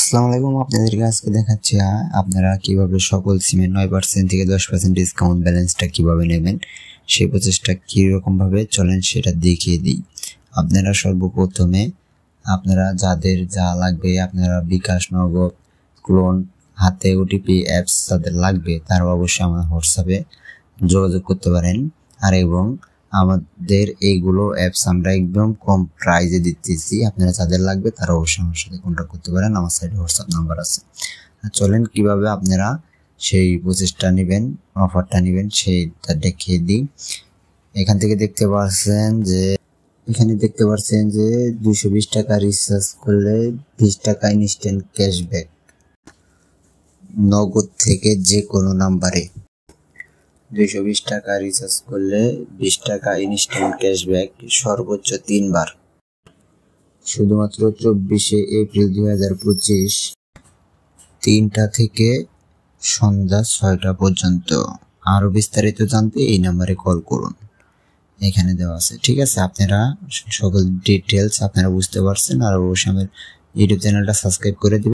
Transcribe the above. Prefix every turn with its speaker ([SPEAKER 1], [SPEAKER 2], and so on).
[SPEAKER 1] আসসালামু আলাইকুম, আপনাদেরকে আজকে দেখাচ্ছি আপনারা কিভাবে সকল সিমে 9% থেকে 10% ডিসকাউন্ট ব্যালেন্সটা কিভাবে নেবেন, সেই প্রসেসটা কিরকম ভাবে চলেন সেটা দেখিয়ে দিই। আপনারা সর্বপ্রথমে আপনারা যাদের যা লাগবে, আপনারা বিকাশ, নগদ, ক্লোন, হাতে ওটিপি অ্যাপস যাদের লাগবে তারা অবশ্যই আমার হোয়াটসঅ্যাপে যোগাযোগ করতে পারেন। আর এবং আমাদের এইগুলো অ্যাপস আমরা একদম কম প্রাইজে দিতেছি, আপনারা যাদের লাগবে তারা অবশ্যই আমার সাথে কন্ট্যাক্ট করতে পারেন, আমার সাইডে হোয়াটসঅ্যাপ নাম্বার আছে। চলেন কিভাবে আপনারা সেই প্রসেসটা নেবেন, অফারটা নেবেন সেইটা দেখিয়ে দিই। এখানে দেখতে পাচ্ছেন যে 220 টাকা রিচার্জ করলে 20 টাকা ইনস্ট্যান্ট ক্যাশব্যাক নগদ থেকে যে কোনো নাম্বারে। 220 টাকা রিচার্জ করলে 20 টাকা ইনস্ট্যান্ট ক্যাশব্যাক সর্বোচ্চ 3 বার, শুধুমাত্র 24 এপ্রিল 2025 3টা থেকে সন্ধ্যা 6টা পর্যন্ত। আরো বিস্তারিত জানতে এই নাম্বারে কল করুন, এখানে দেওয়া আছে। ঠিক আছে, আপনারা সকল ডিটেলস আপনারা বুঝতে পারছেন। আর অবশ্যই আমার ইউটিউব চ্যানেলটা সাবস্ক্রাইব করে দিবেন।